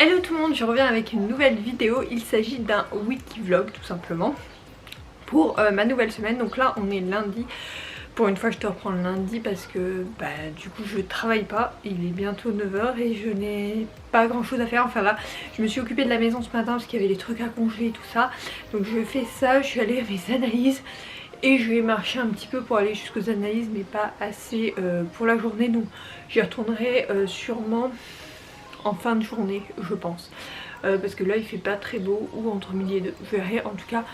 Hello tout le monde, je reviens avec une nouvelle vidéo. Il s'agit d'un wiki vlog tout simplement pour ma nouvelle semaine. Donc là on est lundi. Pour une fois je te reprends le lundi parce que du coup je travaille pas. Il est bientôt 9 h et je n'ai pas grand chose à faire. Enfin là je me suis occupée de la maison ce matin parce qu'il y avait des trucs à congeler et tout ça. Donc je fais ça, je suis allée à mes analyses. Et je vais marcher un petit peu pour aller jusqu'aux analyses, mais pas assez pour la journée. Donc j'y retournerai sûrement en fin de journée, je pense. Parce que là il fait pas très beau, ou entre midi et deux, je verrai. En tout cas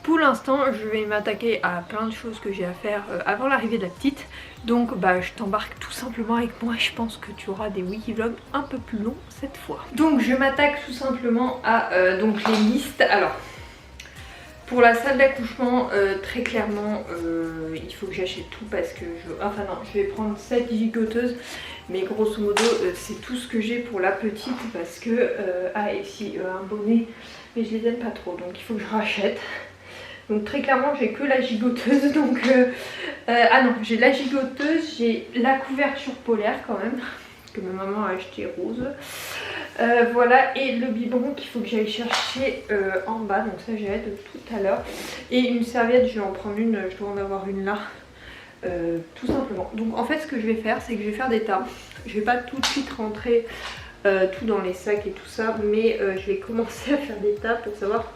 pour l'instant je vais m'attaquer à plein de choses que j'ai à faire avant l'arrivée de la petite. Donc je t'embarque tout simplement avec moi. Je pense que tu auras des wiki vlogs un peu plus longs cette fois. Donc je m'attaque tout simplement à donc les listes. Alors pour la salle d'accouchement, très clairement, il faut que j'achète tout parce que enfin non, je vais prendre 7 gigoteuses. Mais grosso modo, c'est tout ce que j'ai pour la petite parce que... ah, et si, un bonnet, mais je les aime pas trop, donc il faut que je rachète. Donc très clairement, j'ai que la gigoteuse, donc... ah non, j'ai la gigoteuse, j'ai la couverture polaire quand même, que ma maman a acheté rose. Voilà, et le biberon qu'il faut que j'aille chercher en bas, donc ça j'ai hâte de tout à l'heure. Et une serviette, je vais en prendre une, je dois en avoir une là. Tout simplement. Donc en fait ce que je vais faire, c'est que je vais faire des tas. Je vais pas tout de suite rentrer tout dans les sacs et tout ça, mais je vais commencer à faire des tas pour savoir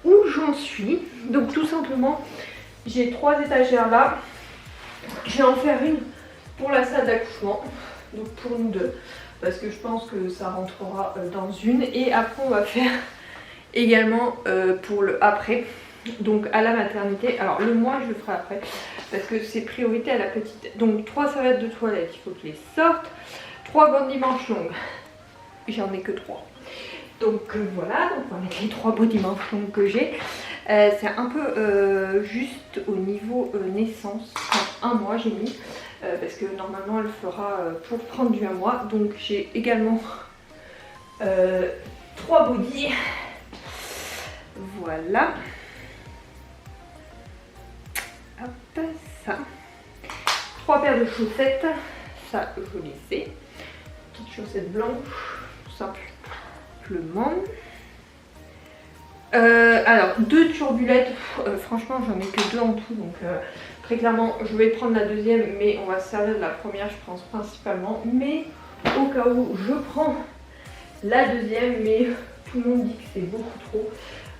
où j'en suis. Donc tout simplement, j'ai 3 étagères là. Je vais en faire une pour la salle d'accouchement, donc pour nous deux, parce que je pense que ça rentrera dans une. Et après on va faire également pour le après, donc à la maternité. Alors le mois je le ferai après parce que c'est priorité à la petite. Donc 3 serviettes de toilette, il faut que je les sorte. 3 bonnes dimanches longues, j'en ai que 3. Donc voilà, donc on va mettre les 3 beaux dimanches longues que j'ai. C'est un peu juste au niveau naissance, enfin, un mois j'ai mis, parce que normalement elle fera pour prendre du 1 mois. Donc j'ai également 3 bodys. Voilà. Hop, ça. 3 paires de chaussettes, ça je les sais. Petites chaussettes blanches, tout simplement. Alors 2 turbulettes, franchement j'en ai que 2 en tout, donc très clairement je vais prendre la deuxième, mais on va se servir de la première je pense principalement. Mais au cas où je prends la deuxième, mais tout le monde dit que c'est beaucoup trop.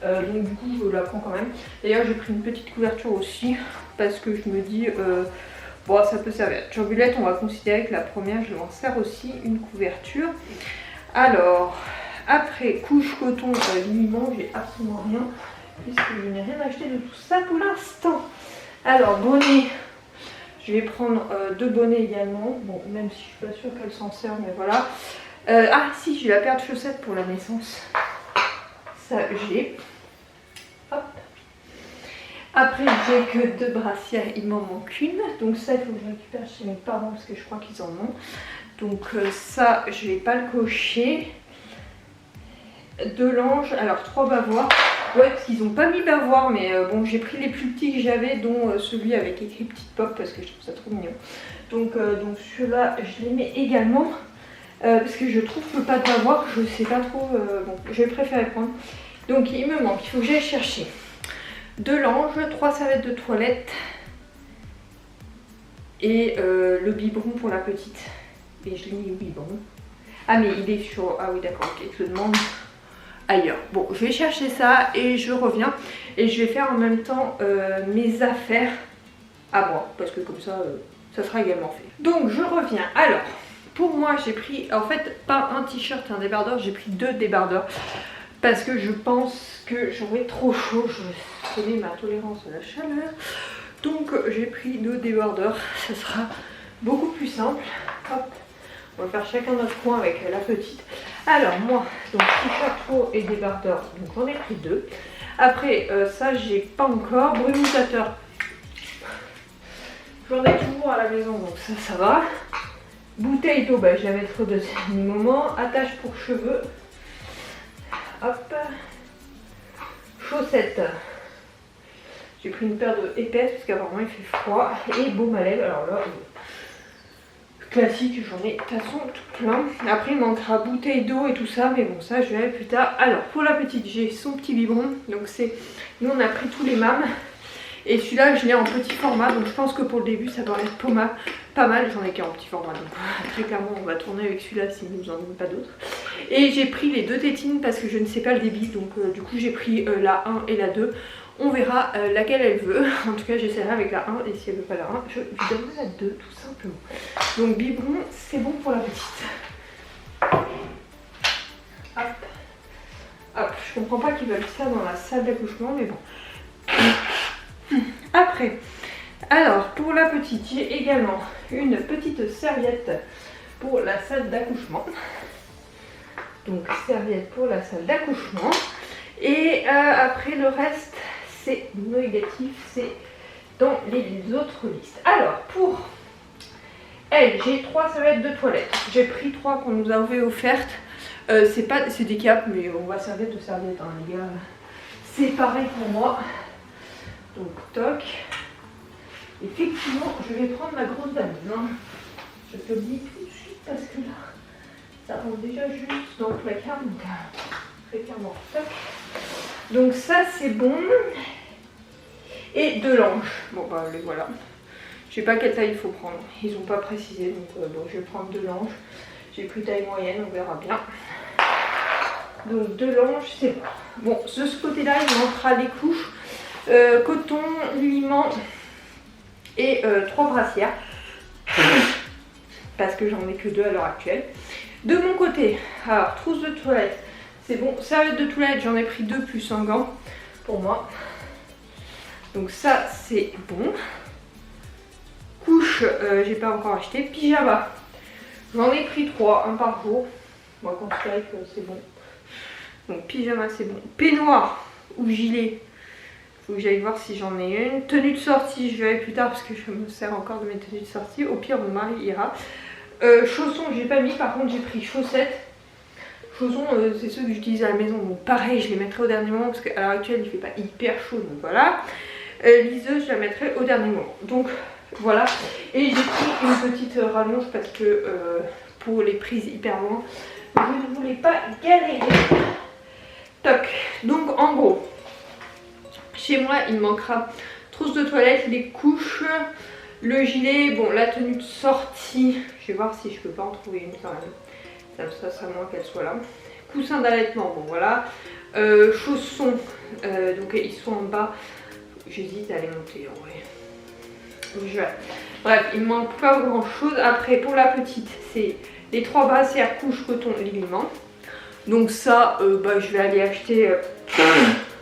Donc du coup je la prends quand même. D'ailleurs j'ai pris une petite couverture aussi parce que je me dis bon ça peut servir. Turbulette, on va considérer que la première je m'en sers aussi une couverture. Alors après couche coton, limon, j'ai absolument rien puisque je n'ai rien acheté de tout ça pour l'instant. Alors bonnet, je vais prendre 2 bonnets également. Bon même si je suis pas sûre qu'elle s'en sert, mais voilà. Ah si, j'ai la paire de chaussettes pour la naissance. Ça j'ai. Hop. Après j'ai que 2 brassières, il m'en manque une. Donc ça il faut que je récupère chez mes parents parce que je crois qu'ils en ont. Donc ça je vais pas le cocher. 2 langes, alors 3 bavoirs. Ouais parce qu'ils ont pas mis bavoirs, mais bon j'ai pris les plus petits que j'avais, dont celui avec écrit petite pop parce que je trouve ça trop mignon. Donc ceux-là je les mets également. Parce que je trouve que pas de bavoir, je sais pas trop, bon je vais préférer prendre. Donc il me manque, il faut que j'aille chercher 2 langes, 3 serviettes de toilette et le biberon pour la petite. Et je l'ai mis où biberon? Ah mais il est sur, ah oui d'accord, ok, je le demande ailleurs. Bon je vais chercher ça et je reviens et je vais faire en même temps mes affaires à moi, parce que comme ça, ça sera également fait. Donc je reviens, alors... Pour moi j'ai pris, en fait pas un t-shirt et un débardeur, j'ai pris 2 débardeurs parce que je pense que j'aurai trop chaud, je connais ma tolérance à la chaleur. Donc j'ai pris 2 débardeurs, ça sera beaucoup plus simple. Hop, on va faire chacun notre coin avec la petite. Alors moi, donc t-shirt haut et débardeur, donc j'en ai pris 2. Après ça j'ai pas encore, brumisateur, j'en ai toujours à la maison donc ça va. Bouteille d'eau, je la mettrai au deuxième moment. Attache pour cheveux. Hop. Chaussettes. J'ai pris une paire de épaisses parce qu'apparemment il fait froid. Et baume à lèvres. Alors là, classique, j'en ai de toute façon tout plein. Après il manquera bouteille d'eau et tout ça, mais bon ça je verrai plus tard. Alors pour la petite, j'ai son petit biberon, donc c'est, nous on a pris tous les mâmes. Et celui-là je l'ai en petit format, donc je pense que pour le début ça va être pas mal. J'en ai qu'un en petit format, donc très clairement on va tourner avec celui-là si nous en avons pas d'autres. Et j'ai pris les 2 tétines parce que je ne sais pas le débit, donc du coup j'ai pris la 1 et la 2. On verra laquelle elle veut. En tout cas j'essaierai avec la 1 et si elle veut pas la 1, je lui donnerai la 2 tout simplement. Donc biberon, c'est bon pour la petite. Hop. Hop. Je comprends pas qu'ils veulent ça dans la salle d'accouchement, mais bon. Après, alors pour la petite, j'ai également une petite serviette pour la salle d'accouchement. Donc serviette pour la salle d'accouchement. Et après le reste, c'est négatif, c'est dans les autres listes. Alors pour elle, j'ai 3 serviettes de toilette. J'ai pris 3 qu'on nous avait offertes. C'est des capes, mais on va serviette de serviette, hein, les gars. C'est pareil pour moi. Donc toc. Effectivement, je vais prendre ma grosse valise. Hein. Je te le dis tout de suite parce que là, ça rentre déjà juste dans le placard. Donc très clairement toc. Donc ça c'est bon. Et 2 langes. Bon bah les voilà. Je sais pas quelle taille il faut prendre. Ils n'ont pas précisé. Donc bon, je vais prendre 2 langes. J'ai pris taille moyenne, on verra bien. Donc 2 langes, c'est bon. Bon, de ce côté-là, il manquera les couches. Coton, liment et 3 brassières. Parce que j'en ai que 2 à l'heure actuelle. De mon côté, alors trousse de toilette. C'est bon. Serviette de toilette, j'en ai pris 2 plus un gant pour moi. Donc ça, c'est bon. Couche, j'ai pas encore acheté. Pyjama, j'en ai pris 3, un par jour. On va considérer que c'est bon. Donc pyjama, c'est bon. Peignoir ou gilet, faut que j'aille voir si j'en ai une. Tenue de sortie, je verrai plus tard parce que je me sers encore de mes tenues de sortie. Au pire, mon mari ira. Chaussons, j'ai pas mis. Par contre, j'ai pris chaussettes. Chaussons, c'est ceux que j'utilise à la maison. Donc pareil, je les mettrai au dernier moment parce qu'à l'heure actuelle, il fait pas hyper chaud. Donc voilà. Liseuse, je la mettrai au dernier moment. Donc voilà. Et j'ai pris une petite rallonge parce que pour les prises hyper loin, je ne voulais pas galérer. Toc. Donc en gros, chez moi, il me manquera trousse de toilette, les couches, le gilet, bon, la tenue de sortie. Je vais voir si je peux pas en trouver une quand même. Ça serait moins qu'elle soit là. Coussin d'allaitement, bon voilà. Chaussons, donc ils sont en bas. J'hésite à les monter en vrai. Bref, il me manque pas grand chose. Après, pour la petite, c'est les 3 brassières, couches, coton, liment. Donc ça, je vais aller acheter.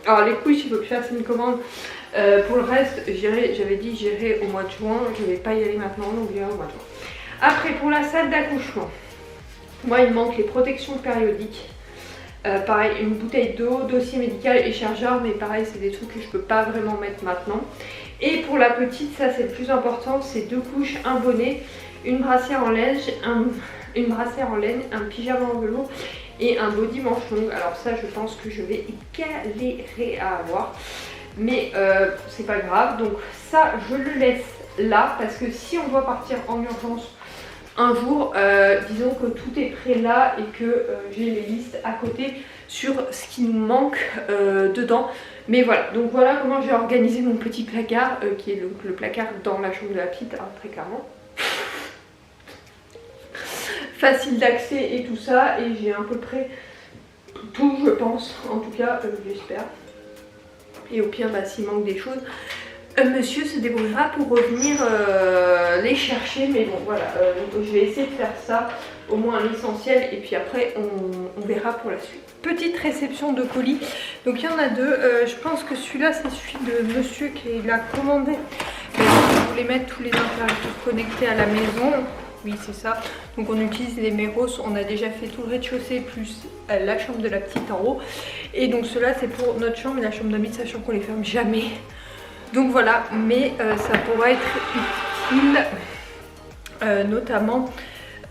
Alors les couches, il faut que je fasse une commande. Pour le reste, j'avais dit j'irai au mois de juin. Je ne vais pas y aller maintenant, donc j'irai au mois de juin. Après, pour la salle d'accouchement, moi il me manque les protections périodiques. Pareil, une bouteille d'eau, dossier médical et chargeur, mais pareil, c'est des trucs que je peux pas vraiment mettre maintenant. Et pour la petite, ça c'est le plus important, c'est 2 couches, un bonnet, une brassière en laine, un pyjama en velours et un body manche longue. Alors ça, je pense que je vais galérer à avoir, mais c'est pas grave. Donc ça, je le laisse là parce que si on doit partir en urgence un jour, disons que tout est prêt là et que j'ai les listes à côté sur ce qui nous manque dedans. Mais voilà, donc voilà comment j'ai organisé mon petit placard, qui est donc le placard dans la chambre de la petite, hein, très clairement. Facile d'accès et tout ça, et j'ai à peu près tout, je pense, en tout cas, j'espère. Et au pire, s'il manque des choses, monsieur se débrouillera pour revenir les chercher, mais bon voilà, je vais essayer de faire ça, au moins l'essentiel, et puis après on verra pour la suite. Petite réception de colis, donc il y en a 2, je pense que celui-là c'est celui de monsieur qui l'a commandé, mais je voulais mettre tous les interrupteurs connectés à la maison. Oui, c'est ça. Donc on utilise les Meros, on a déjà fait tout le rez-de-chaussée plus la chambre de la petite en haut, et donc cela c'est pour notre chambre et la chambre d'amis, sachant qu'on les ferme jamais. Donc voilà, mais ça pourrait être utile, notamment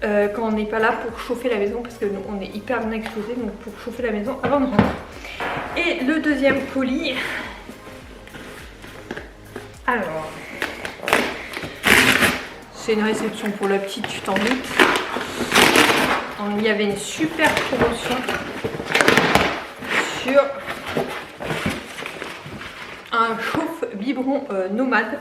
quand on n'est pas là pour chauffer la maison, parce que nous, on est hyper bien exposé, donc pour chauffer la maison avant de rentrer. Et le deuxième colis, alors, c'est une réception pour la petite, tu t'en doutes. Il y avait une super promotion sur un chauffe-biberon nomade.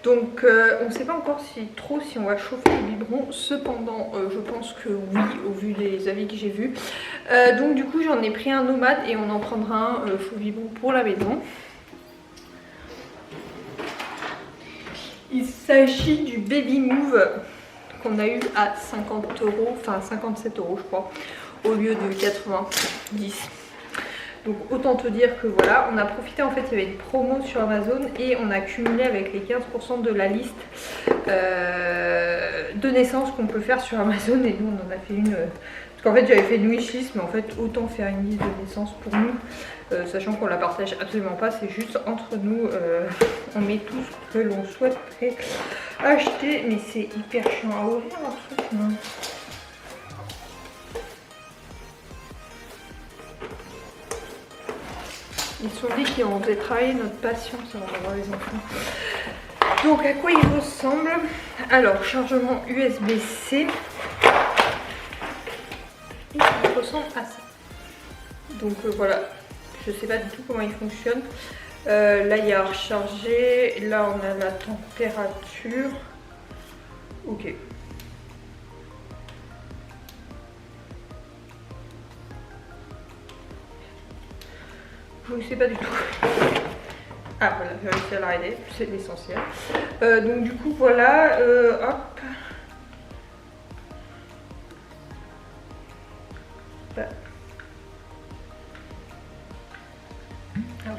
Donc on ne sait pas encore si on va chauffer le biberon, cependant je pense que oui au vu des avis que j'ai vus. Donc du coup j'en ai pris un nomade et on en prendra un chauffe-biberon pour la maison. Il s'agit du Baby Move qu'on a eu à 50 €, enfin 57 € je crois, au lieu de 90. Donc autant te dire que voilà, on a profité, en fait il y avait une promo sur Amazon et on a cumulé avec les 15% de la liste de naissance qu'on peut faire sur Amazon, et nous on en a fait une, parce qu'en fait j'avais fait une wishlist, mais en fait autant faire une liste de naissance pour nous, sachant qu'on la partage absolument pas, c'est juste entre nous, on met tout ce que l'on souhaiterait acheter, mais c'est hyper chiant à ouvrir un truc, non? Ils se sont dit qu'on faisait travailler notre patience avant d'avoir les enfants. Donc à quoi il ressemble? Alors, chargement USB-C. Il ressemble à ça. Donc voilà, je sais pas du tout comment il fonctionne. Là il y a à recharger, là on a la température. Ok. Je ne sais pas du tout. Ah voilà, j'ai réussi à l'arrêter, c'est l'essentiel. Donc du coup voilà, hop. Bah. Ah ouais.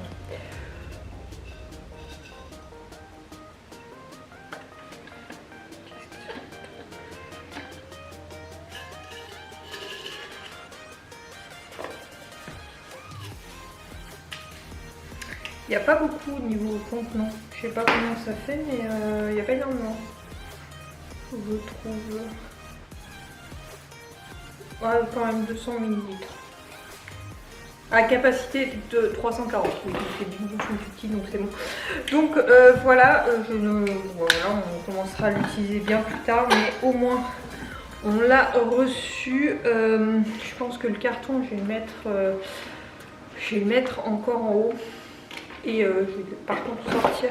Il n'y a pas beaucoup au niveau contenant. Je sais pas comment ça fait, mais il n'y a pas énormément. Je trouve. Ouais, quand même 200 ml. À capacité de 340. Oui, c'est des bouchons plus petits, donc c'est bon. Donc voilà, voilà, on commencera à l'utiliser bien plus tard, mais au moins on l'a reçu. Je pense que le carton, je vais le mettre encore en haut. Et je vais par contre sortir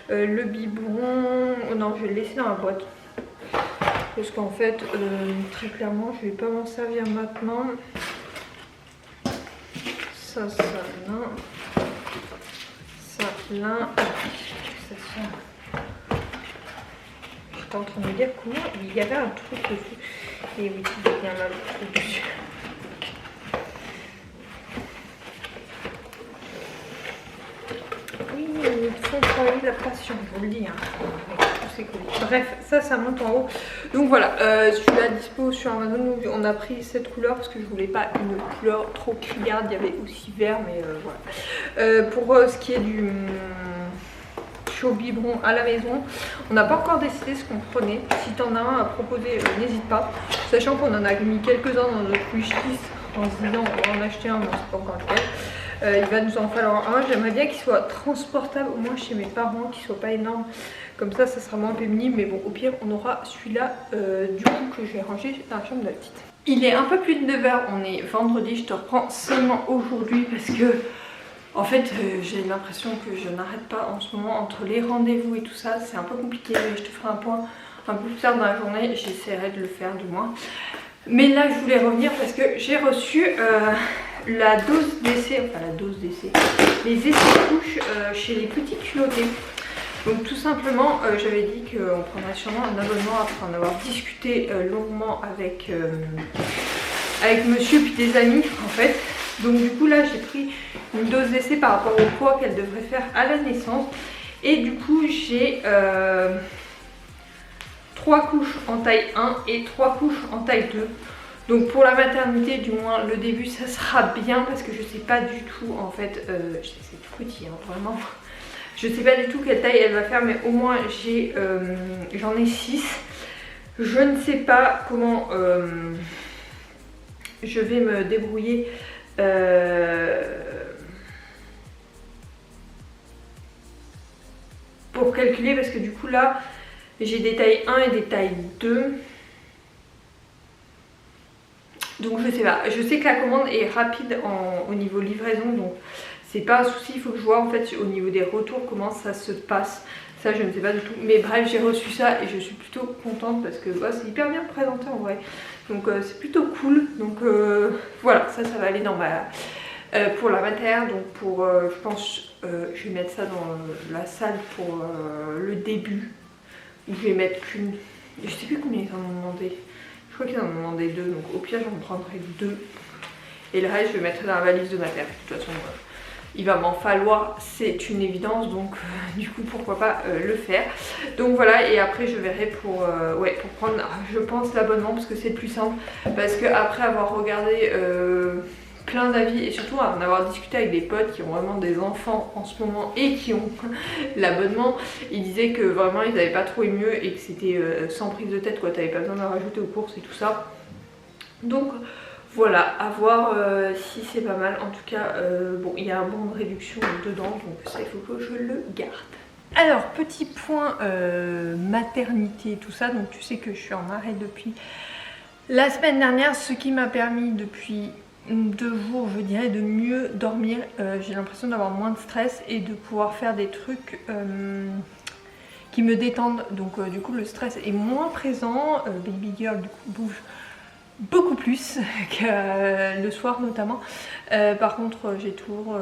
le biberon. Non, je vais le laisser dans la boîte. Parce qu'en fait, très clairement, je vais pas m'en servir maintenant. Ça là. Ça là. J'étais en train de me dire comment il y avait un truc dessus. Et oui, il y a bien là le truc dessus. Il faut travailler la passion, je vous le dis. Bref, ça monte en haut. Donc voilà, celui-là dispo sur Amazon. On a pris cette couleur parce que je voulais pas une couleur trop criarde. Il y avait aussi vert, mais voilà. Pour ce qui est du chaud biberon à la maison, on n'a pas encore décidé ce qu'on prenait. Si t'en as un à proposer, n'hésite pas. Sachant qu'on en a mis quelques-uns dans notre wishlist en se disant on va en acheter un, mais on sait pas encore lequel. Il va nous en falloir un. J'aimerais bien qu'il soit transportable au moins chez mes parents, qu'il soit pas énorme. Comme ça sera moins pénible. Mais bon, au pire, on aura celui-là du coup que je vais ranger dans la chambre de la petite. Il est un peu plus de 9 h. On est vendredi. Je te reprends seulement aujourd'hui parce que en fait, j'ai l'impression que je n'arrête pas en ce moment entre les rendez-vous et tout ça. C'est un peu compliqué. Je te ferai un point un peu plus tard dans la journée. J'essaierai de le faire du moins. Mais là, je voulais revenir parce que j'ai reçu la dose d'essai, enfin la dose d'essai, les essais couches chez les petits culottés. Donc tout simplement, j'avais dit qu'on prendrait sûrement un abonnement après en avoir discuté longuement avec monsieur puis des amis en fait. Donc du coup là j'ai pris une dose d'essai par rapport au poids qu'elle devrait faire à la naissance. Et du coup j'ai 3 couches en taille 1 et 3 couches en taille 2. Donc pour la maternité, du moins le début, ça sera bien parce que je sais pas du tout en fait, c'est tout petit hein, vraiment. Je sais pas du tout quelle taille elle va faire, mais au moins j'en ai 6. Je ne sais pas comment je vais me débrouiller pour calculer, parce que du coup là J'ai des tailles 1 et des tailles 2. Donc je sais pas, je sais que la commande est rapide au niveau livraison, donc c'est pas un souci. Il faut que je vois en fait au niveau des retours comment ça se passe. Ça je ne sais pas du tout, mais bref, j'ai reçu ça et je suis plutôt contente parce que bah, c'est hyper bien présenté en vrai. Donc c'est plutôt cool. Donc voilà, ça va aller dans ma... pour la matière, donc pour je pense je vais mettre ça dans la salle pour le début. Je vais mettre qu'une, je sais plus combien ils en ont demandé. Je crois qu'ils en ont demandé 2, donc au pire j'en prendrai 2. Et le reste je vais mettre dans la valise de ma mère. De toute façon il va m'en falloir, c'est une évidence, donc du coup pourquoi pas le faire. Donc voilà, et après je verrai pour prendre, je pense, l'abonnement parce que c'est plus simple. Parce que après avoir regardé plein d'avis et surtout en avoir discuté avec des potes qui ont vraiment des enfants en ce moment et qui ont l'abonnement, ils disaient que vraiment ils n'avaient pas trouvé mieux et que c'était sans prise de tête quoi, t'avais pas besoin de rajouter aux courses et tout ça. Donc voilà, à voir si c'est pas mal. En tout cas, bon, il y a un bon de réduction dedans, donc ça il faut que je le garde. Alors, petit point maternité et tout ça, donc tu sais que je suis en arrêt depuis la semaine dernière, ce qui m'a permis depuis 2 jours, je dirais, de mieux dormir. J'ai l'impression d'avoir moins de stress et de pouvoir faire des trucs qui me détendent. Donc du coup le stress est moins présent. Baby girl du coup bouge beaucoup plus que le soir notamment. Par contre j'ai toujours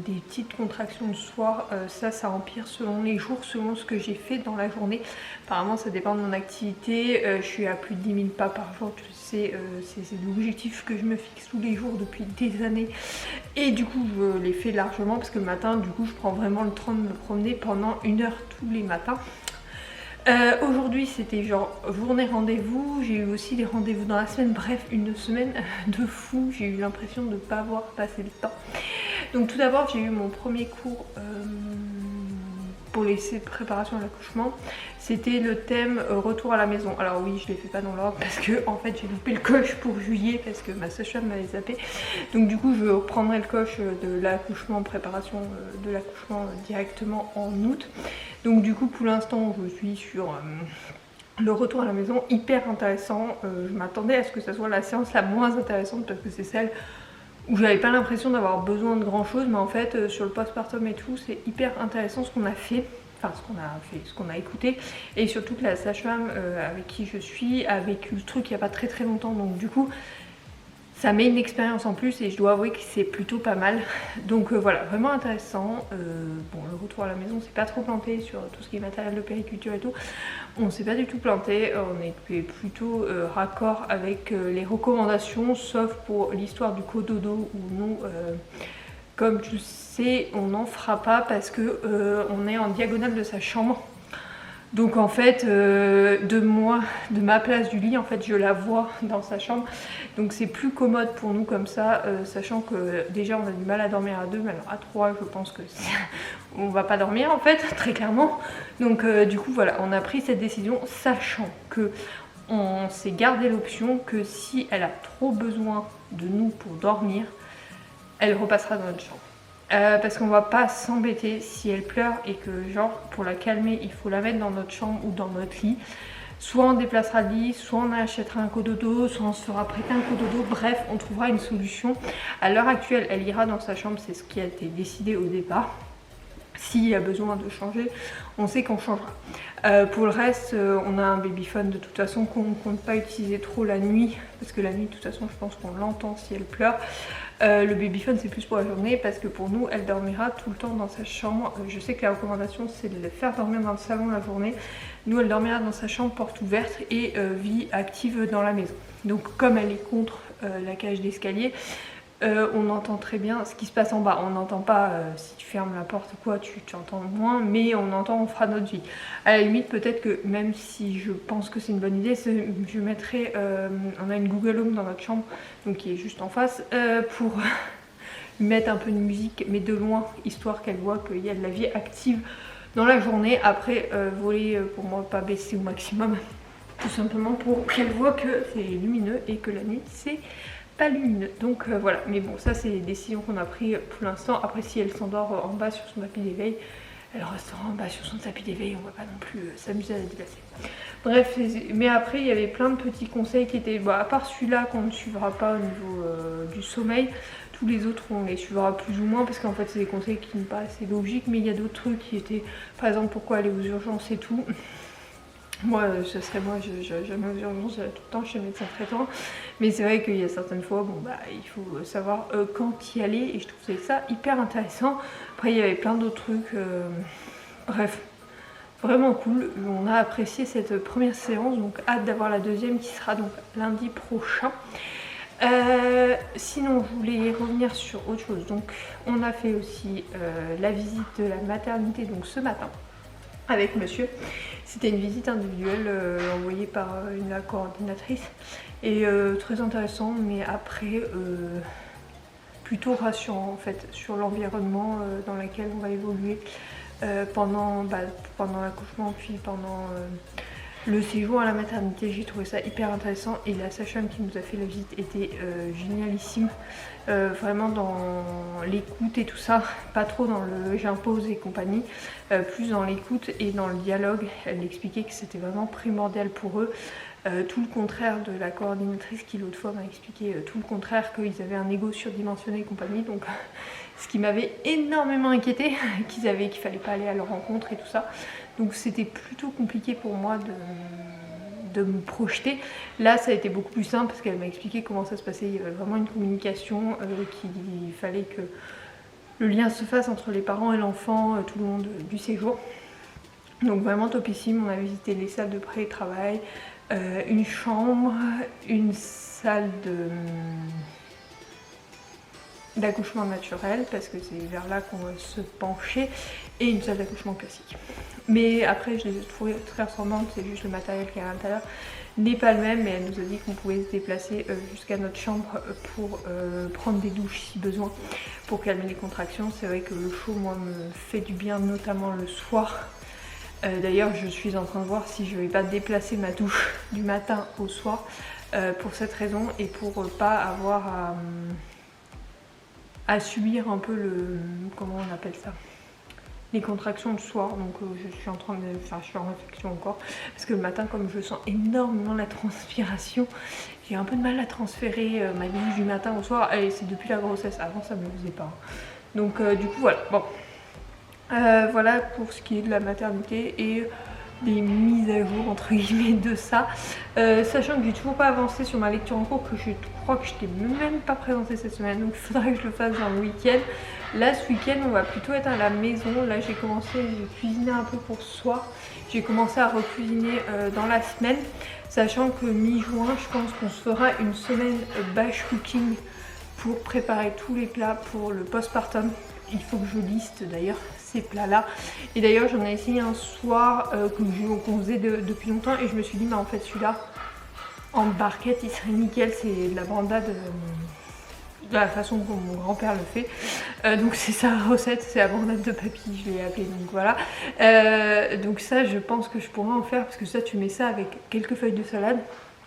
des petites contractions le soir. Ça empire selon les jours, selon ce que j'ai fait dans la journée. Apparemment ça dépend de mon activité. Je suis à plus de 10 000 pas par jour, tu sais, c'est l'objectif que je me fixe tous les jours depuis des années. Et du coup je l'ai fait largement parce que le matin du coup je prends vraiment le temps de me promener pendant 1 heure tous les matins. Aujourd'hui c'était genre journée rendez-vous, j'ai eu aussi des rendez-vous dans la semaine, bref une semaine de fou, j'ai eu l'impression de ne pas avoir passé le temps. Donc tout d'abord j'ai eu mon premier cours pour les préparations à l'accouchement, c'était le thème retour à la maison. Alors oui je ne les fais pas dans l'ordre parce que en fait j'ai loupé le coche pour juillet parce que ma sage-femme m'avait zappé. Donc du coup je reprendrai le coche de l'accouchement, préparation de l'accouchement directement en août. Donc du coup pour l'instant je suis sur le retour à la maison, hyper intéressant. Je m'attendais à ce que ça soit la séance la moins intéressante parce que c'est celle où j'avais pas l'impression d'avoir besoin de grand chose, mais en fait sur le postpartum et tout c'est hyper intéressant ce qu'on a fait. Enfin ce qu'on a écouté, et surtout que la sage-femme avec qui je suis a vécu le truc il n'y a pas très longtemps, donc du coup ça met une expérience en plus et je dois avouer que c'est plutôt pas mal. Donc voilà, vraiment intéressant. Bon, le retour à la maison, c'est pas trop planté sur tout ce qui est matériel de périculture et tout. On s'est pas du tout planté, on est plutôt raccord avec les recommandations, sauf pour l'histoire du cododo où nous, comme tu sais, on n'en fera pas parce que on est en diagonale de sa chambre. Donc en fait de ma place du lit en fait je la vois dans sa chambre, donc c'est plus commode pour nous comme ça, sachant que déjà on a du mal à dormir à 2, mais alors à 3 je pense que on va pas dormir en fait très clairement. Donc du coup voilà, on a pris cette décision sachant que on s'est gardé l'option que si elle a trop besoin de nous pour dormir, elle repassera dans notre chambre. Parce qu'on va pas s'embêter si elle pleure et que genre pour la calmer il faut la mettre dans notre chambre ou dans notre lit. Soit on déplacera le lit, soit on achètera un cododo, soit on se fera prêter un cododo, bref on trouvera une solution. À l'heure actuelle elle ira dans sa chambre, c'est ce qui a été décidé au départ. S'il y a besoin de changer, on sait qu'on changera. Pour le reste, on a un babyphone de toute façon qu'on ne compte pas utiliser trop la nuit, parce que la nuit de toute façon je pense qu'on l'entend si elle pleure. Le babyphone c'est plus pour la journée parce que pour nous elle dormira tout le temps dans sa chambre. Je sais que la recommandation c'est de la faire dormir dans le salon la journée. Nous elle dormira dans sa chambre porte ouverte et vie active dans la maison. Donc comme elle est contre la cage d'escalier, on entend très bien ce qui se passe en bas. On n'entend pas si tu fermes la porte ou quoi, tu entends moins, mais on entend, on fera notre vie. À la limite peut-être que même si je pense que c'est une bonne idée, je mettrai, on a une Google Home dans notre chambre, donc qui est juste en face, pour mettre un peu de musique, mais de loin, histoire qu'elle voit qu'il y a de la vie active dans la journée. Après voler pour moi pas baisser au maximum, tout simplement pour qu'elle voit que c'est lumineux et que la nuit c'est pas lumineux. Donc voilà, mais bon ça c'est les décisions qu'on a prises pour l'instant. Après si elle s'endort en bas sur son tapis d'éveil, le restaurant sur son tapis d'éveil, on va pas non plus s'amuser à la déplacer. Bref, mais après il y avait plein de petits conseils qui étaient, à part celui-là qu'on ne suivra pas au niveau du sommeil, tous les autres on les suivra plus ou moins parce qu'en fait c'est des conseils qui me paraissent logiques, mais il y a d'autres trucs qui étaient, par exemple pourquoi aller aux urgences et tout. Moi, ce serait moi, je jamais aux urgences tout le temps chez le médecin traitant. Mais c'est vrai qu'il y a certaines fois, il faut savoir quand y aller. Et je trouvais ça hyper intéressant. Après, il y avait plein d'autres trucs. Bref, vraiment cool. On a apprécié cette première séance. Donc, hâte d'avoir la deuxième qui sera donc lundi prochain. Sinon, je voulais revenir sur autre chose. Donc, on a fait aussi la visite de la maternité donc ce matin avec monsieur. C'était une visite individuelle envoyée par la coordinatrice et très intéressant, mais après plutôt rassurant en fait sur l'environnement dans lequel on va évoluer pendant l'accouchement puis pendant le séjour à la maternité. J'ai trouvé ça hyper intéressant et la sage-femme qui nous a fait la visite était génialissime, vraiment dans l'écoute et tout ça, pas trop dans le j'impose et compagnie, plus dans l'écoute et dans le dialogue. Elle expliquait que c'était vraiment primordial pour eux, tout le contraire de la coordinatrice qui l'autre fois m'a expliqué tout le contraire, qu'ils avaient un ego surdimensionné et compagnie. Donc ce qui m'avait énormément inquiété, qu'il fallait pas aller à leur rencontre et tout ça. Donc c'était plutôt compliqué pour moi de me projeter. Là ça a été beaucoup plus simple parce qu'elle m'a expliqué comment ça se passait. Il y avait vraiment une communication, qu'il fallait que le lien se fasse entre les parents et l'enfant tout le long du séjour. Donc vraiment topissime. On a visité les salles de pré-travail, une chambre, une salle d'accouchement naturel parce que c'est vers là qu'on va se pencher, et une salle d'accouchement classique. Mais après je les ai trouvées très ressemblantes, c'est juste le matériel qui est à l'intérieur n'est pas le même, mais elle nous a dit qu'on pouvait se déplacer jusqu'à notre chambre pour prendre des douches si besoin, pour calmer les contractions. C'est vrai que le chaud moi me fait du bien, notamment le soir. D'ailleurs je suis en train de voir si je vais pas déplacer ma douche du matin au soir pour cette raison, et pour pas avoir à subir un peu comment on appelle ça, les contractions le soir. Donc je suis en réflexion encore parce que le matin, comme je sens énormément la transpiration, j'ai un peu de mal à transférer ma douche du matin au soir, et c'est depuis la grossesse. Avant ça me le faisait pas, donc du coup voilà. Bon, voilà pour ce qui est de la maternité et des mises à jour entre guillemets de ça, sachant que j'ai toujours pas avancé sur ma lecture en cours, que je crois que je t'ai même pas présenté cette semaine, donc il faudrait que je le fasse dans le week-end. Là ce week-end on va plutôt être à la maison. Là j'ai cuisiné un peu pour ce soir, j'ai commencé à recuisiner dans la semaine, sachant que mi-juin je pense qu'on se fera une semaine batch cooking pour préparer tous les plats pour le postpartum. Il faut que je liste d'ailleurs ces plats là, et d'ailleurs j'en ai essayé un soir qu'on faisait depuis longtemps, et je me suis dit mais en fait celui-là en barquette il serait nickel. C'est de la brandade de la façon dont mon grand-père le fait, donc c'est sa recette, c'est la brandade de papy, je l'ai appelé, donc voilà. Donc ça je pense que je pourrais en faire, parce que ça tu mets ça avec quelques feuilles de salade,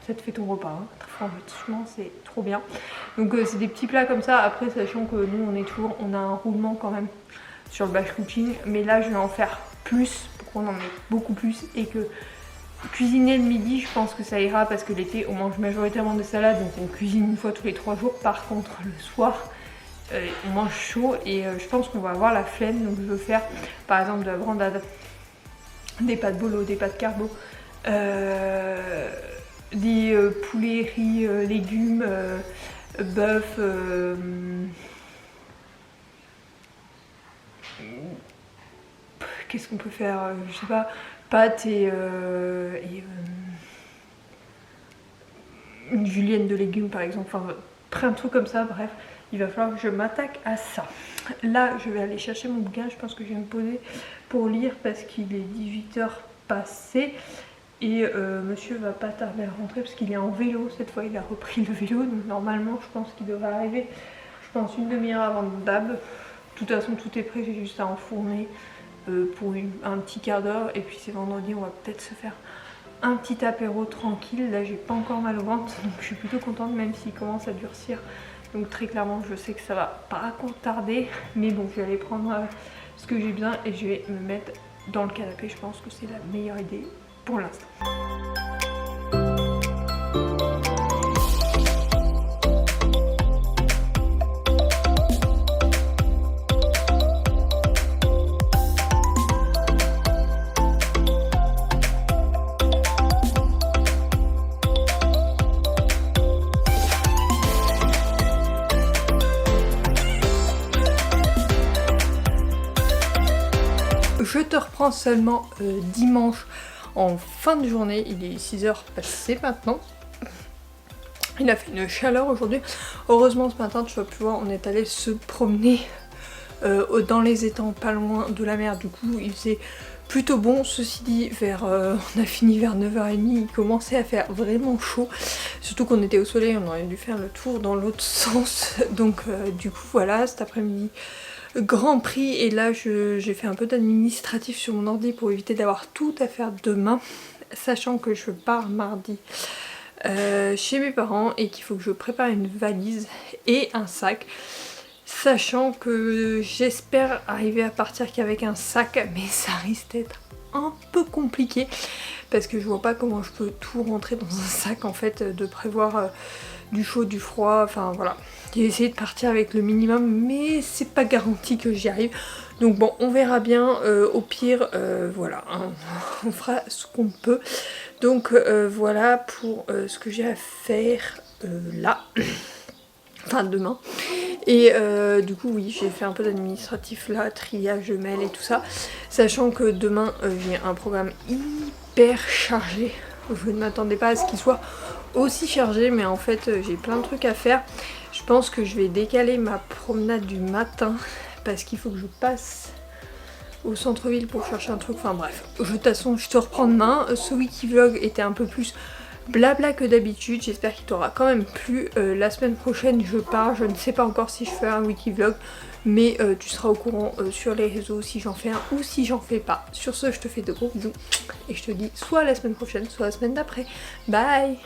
ça te fait ton repas, hein. Franchement c'est trop bien. Donc c'est des petits plats comme ça. Après sachant que nous on a un roulement quand même sur le batch cooking, mais là je vais en faire plus pour qu'on en ait beaucoup plus, et que cuisiner le midi je pense que ça ira, parce que l'été on mange majoritairement de salade, donc on cuisine une fois tous les 3 jours. Par contre le soir on mange chaud, et je pense qu'on va avoir la flemme. Donc je veux faire par exemple de la brandade, des pâtes bolo, des pâtes carbo, des poulets, riz, légumes, bœuf, qu'est-ce qu'on peut faire, je sais pas, pâtes et une julienne de légumes par exemple, enfin plein de trucs comme ça. Bref, il va falloir que je m'attaque à ça. Là je vais aller chercher mon bouquin, je pense que je vais me poser pour lire parce qu'il est 18h passé, et monsieur va pas tarder à rentrer parce qu'il est en vélo cette fois, il a repris le vélo, donc normalement je pense qu'il devrait arriver, je pense une demi-heure avant d'hab. De toute façon tout est prêt, j'ai juste à enfourner pour un petit quart d'heure, et puis c'est vendredi, on va peut-être se faire un petit apéro tranquille. Là j'ai pas encore mal au ventre, donc je suis plutôt contente, même s'il commence à durcir. Donc très clairement je sais que ça va pas tarder, mais bon je vais aller prendre ce que j'ai besoin et je vais me mettre dans le canapé. Je pense que c'est la meilleure idée pour l'instant. Je te reprends seulement dimanche en fin de journée, il est 6h passé maintenant. Il a fait une chaleur aujourd'hui. Heureusement ce matin, tu vas plus voir, on est allé se promener dans les étangs pas loin de la mer. Du coup il faisait plutôt bon. Ceci dit, on a fini vers 9h30, il commençait à faire vraiment chaud. Surtout qu'on était au soleil, on aurait dû faire le tour dans l'autre sens. Donc du coup voilà, cet après-midi Grand Prix, et là j'ai fait un peu d'administratif sur mon ordi pour éviter d'avoir tout à faire demain, sachant que je pars mardi chez mes parents et qu'il faut que je prépare une valise et un sac, sachant que j'espère arriver à partir qu'avec un sac, mais ça risque d'être un peu compliqué parce que je vois pas comment je peux tout rentrer dans un sac en fait, de prévoir du chaud, du froid, enfin voilà. J'ai essayé de partir avec le minimum, mais c'est pas garanti que j'y arrive. Donc bon, on verra bien. Au pire, voilà, hein, on fera ce qu'on peut. Donc voilà pour ce que j'ai à faire là, enfin demain. Et du coup oui, j'ai fait un peu d'administratif là, triage, mail et tout ça. Sachant que demain j'ai un programme hyper chargé. Je ne m'attendais pas à ce qu'il soit aussi chargé, mais en fait j'ai plein de trucs à faire. Je pense que je vais décaler ma promenade du matin parce qu'il faut que je passe au centre-ville pour chercher un truc. Enfin bref, de toute façon je te reprends demain. Ce wiki-vlog était un peu plus blabla que d'habitude. J'espère qu'il t'aura quand même plu. La semaine prochaine je pars. Je ne sais pas encore si je fais un wiki-vlog, mais tu seras au courant sur les réseaux si j'en fais un ou si j'en fais pas. Sur ce, je te fais de gros bisous et je te dis soit la semaine prochaine, soit la semaine d'après. Bye!